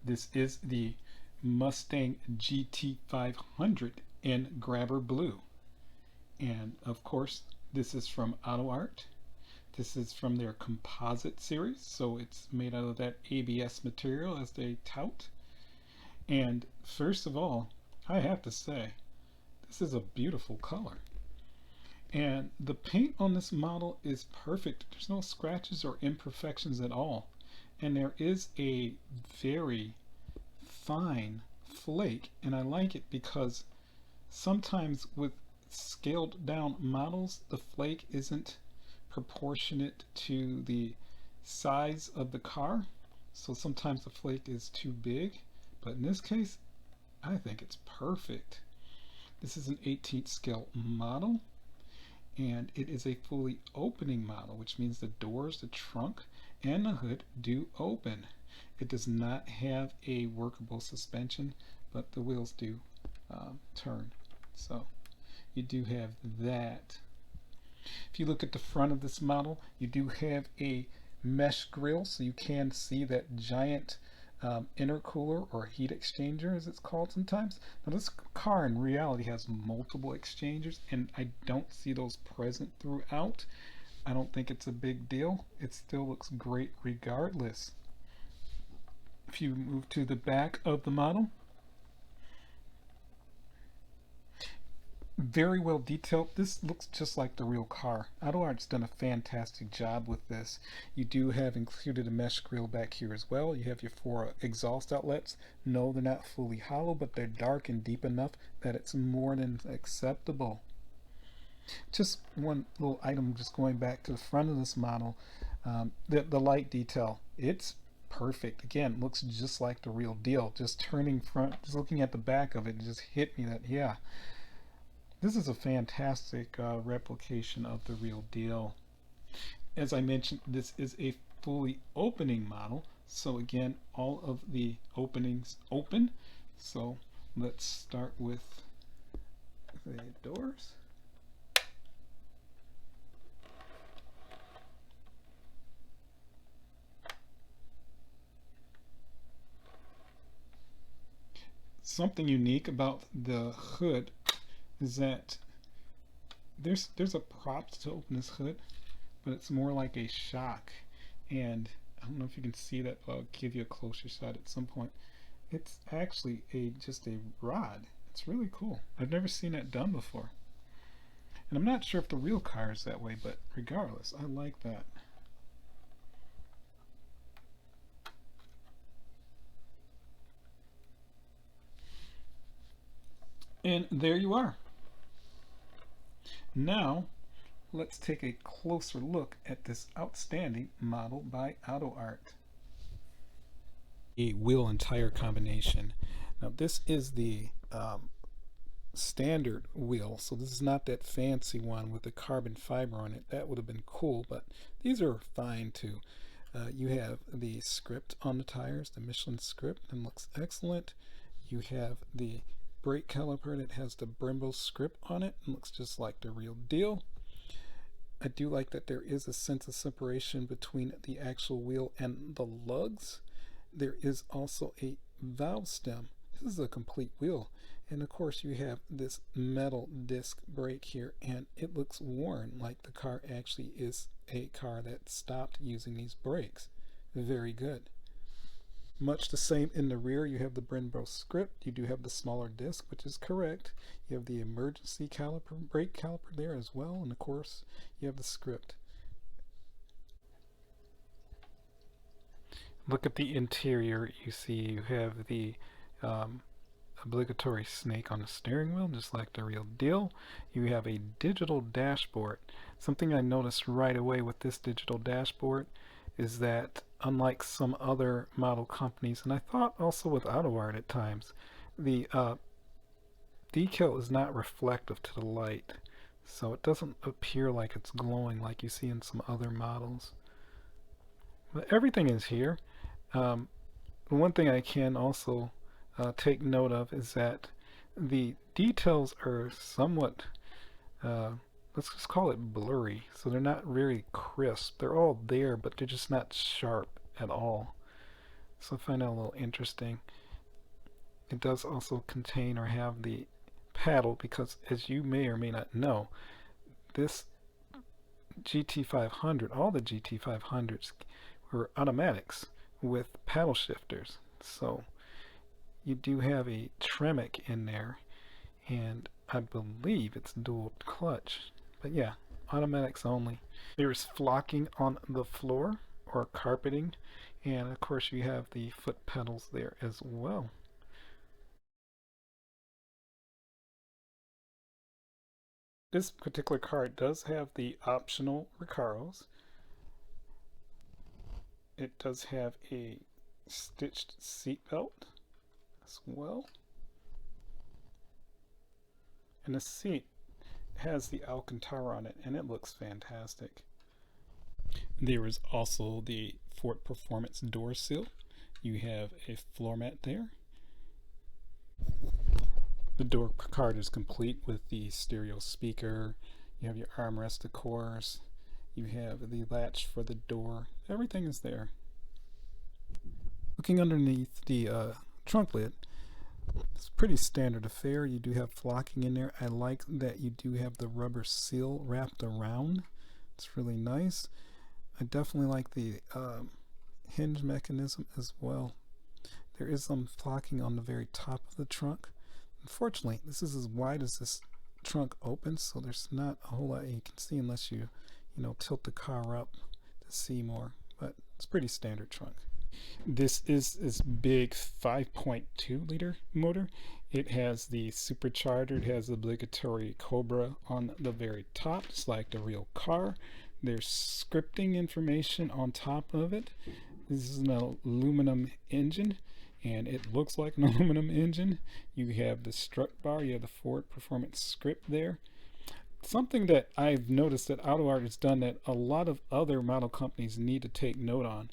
This is the Mustang GT500 in Grabber Blue. And of course, this is from AUTOart. This is from their composite series, so it's made out of that ABS material as they tout. And first of all, I have to say, this is a beautiful color. And the paint on this model is perfect. There's no scratches or imperfections at all. And there is a very fine flake, and I like it because sometimes with scaled down models, the flake isn't proportionate to the size of the car. So sometimes the flake is too big, but in this case, I think it's perfect. This is an 18th scale model, and it is a fully opening model, which means the doors, the trunk, and the hood do open. It does not have a workable suspension, but the wheels do turn. So you do have that. If you look at the front of this model, you do have a mesh grille, so you can see that giant intercooler or heat exchanger, as it's called sometimes. Now this car in reality has multiple exchangers, and I don't see those present throughout. I don't think it's a big deal. It still looks great regardless. If you move to the back of the model, very well detailed. This looks just like the real car. AUTOart's done a fantastic job with this. You do have included a mesh grille back here as well. You have your 4 exhaust outlets. No, they're not fully hollow, but they're dark and deep enough that it's more than acceptable. Just one little item, just going back to the front of this model, the light detail, it's perfect. Again, looks just like the real deal. Just turning front, just looking at the back of it, just hit me that, yeah, this is a fantastic replication of the real deal. As I mentioned, this is a fully opening model, so again, all of the openings open. So let's start with the doors. Something unique about the hood is that there's a prop to open this hood, but it's more like a shock. And I don't know if you can see that, but I'll give you a closer shot at some point. It's actually just a rod. It's really cool. I've never seen that done before. And I'm not sure if the real car is that way, but regardless, I like that. And there you are. Now, let's take a closer look at this outstanding model by AUTOart. A wheel and tire combination. Now this is the standard wheel, so this is not that fancy one with the carbon fiber on it. That would have been cool, but these are fine too. You have the script on the tires, the Michelin script, and looks excellent. You have the brake caliper that has the Brembo script on it and looks just like the real deal. I do like that there is a sense of separation between the actual wheel and the lugs. There is also a valve stem. This is a complete wheel, and of course you have this metal disc brake here, and it looks worn, like the car actually is a car that stopped using these brakes. Very good. Much the same in the rear. You have the Brembo script. You do have the smaller disc, which is correct. You have the emergency caliper, brake caliper there as well, and of course you have the script. Look at the interior. You see you have the obligatory snake on the steering wheel, just like the real deal. You have a digital dashboard. Something I noticed right away with this digital dashboard is that unlike some other model companies, and I thought also with AUTOart at times, the decal is not reflective to the light, so it doesn't appear like it's glowing like you see in some other models. But everything is here. One thing I can also take note of is that the details are somewhat let's just call it blurry, so they're not very crisp. They're all there, but they're just not sharp at all. So I find that a little interesting. It does also contain or have the paddle because, as you may or may not know, this GT500, all the GT500s were automatics with paddle shifters. So you do have a Tremec in there, and I believe it's dual clutch. But yeah, automatics only. There's flocking on the floor or carpeting, and of course you have the foot pedals there as well. This particular car does have the optional Recaros. It does have a stitched seat belt as well. And the seat has the Alcantara on it, and it looks fantastic. There is also the Ford Performance door sill. You have a floor mat there. The door card is complete with the stereo speaker. You have your armrest, of course. You have the latch for the door. Everything is there. Looking underneath the trunk lid, it's pretty standard affair. You do have flocking in there. I like that you do have the rubber seal wrapped around. It's really nice. I definitely like the hinge mechanism as well. There is some flocking on the very top of the trunk. Unfortunately, this is as wide as this trunk opens, so there's not a whole lot you can see unless you tilt the car up to see more. But it's a pretty standard trunk. This is this big 5.2 liter motor. It has the supercharger. It has the obligatory Cobra on the very top, just like the real car. There's scripting information on top of it. This is an aluminum engine, and it looks like an aluminum engine. You have the strut bar. You have the Ford Performance script there. Something that I've noticed that AUTOart has done that a lot of other model companies need to take note on.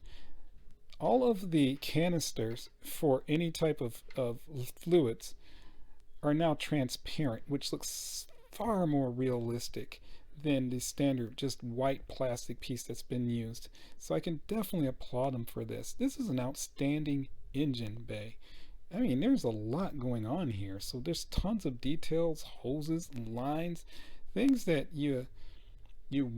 All of the canisters for any type of fluids are now transparent, which looks far more realistic than the standard just white plastic piece that's been used. So I can definitely applaud them for this. This is an outstanding engine bay. I mean, there's a lot going on here. So there's tons of details, hoses, lines, things that you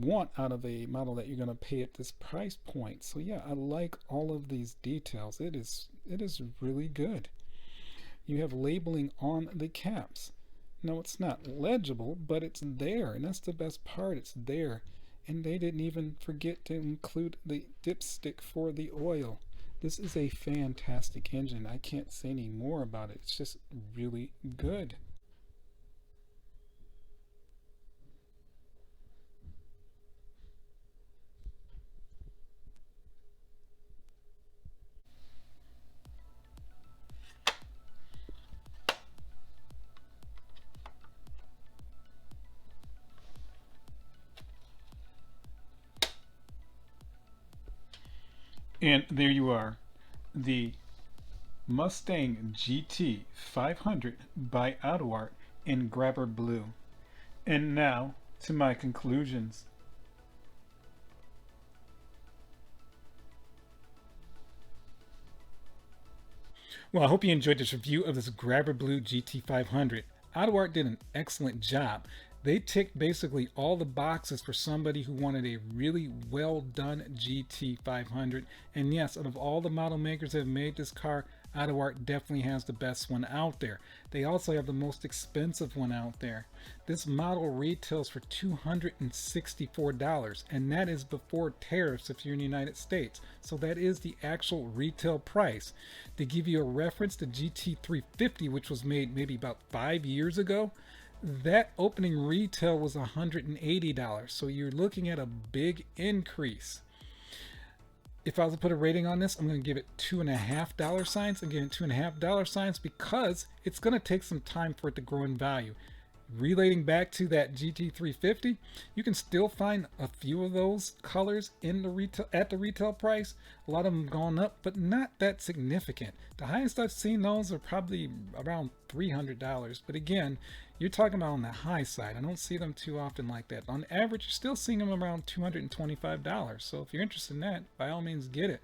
want out of a model that you're going to pay at this price point. So yeah, I like all of these details. It is really good. You have labeling on the caps. No, it's not legible, but it's there, and that's the best part. It's there. And they didn't even forget to include the dipstick for the oil. This is a fantastic engine. I can't say any more about it. It's just really good. And there you are, the Mustang GT500 by AUTOart in Grabber Blue. And now to my conclusions. Well, I hope you enjoyed this review of this Grabber Blue GT500. AUTOart did an excellent job. They ticked basically all the boxes for somebody who wanted a really well done GT500. And yes, out of all the model makers that have made this car, AUTOart definitely has the best one out there. They also have the most expensive one out there. This model retails for $264, and that is before tariffs if you're in the United States. So that is the actual retail price. To give you a reference, the GT350, which was made maybe about 5 years ago, that opening retail was $180. So you're looking at a big increase. If I was to put a rating on this, I'm going to give it $2.50 signs. I'm giving it $2.50 signs because it's going to take some time for it to grow in value. Relating back to that GT350, you can still find a few of those colors in the retail at the retail price. A lot of them gone up, but not that significant. The highest I've seen those are probably around $300. But again, you're talking about on the high side. I don't see them too often like that. On average, you're still seeing them around $225. So if you're interested in that, by all means, get it.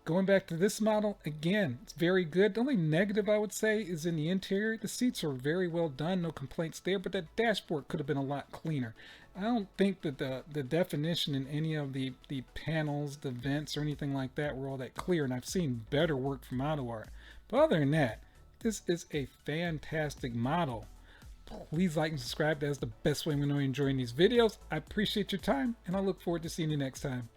Going back to this model, again, it's very good. The only negative I would say is in the interior. The seats are very well done, no complaints there, but that dashboard could have been a lot cleaner. I don't think that the definition in any of the panels, the vents, or anything like that were all that clear, and I've seen better work from AUTOart. But other than that, this is a fantastic model. Please like and subscribe. That's the best way we know you're enjoying these videos. I appreciate your time, and I look forward to seeing you next time.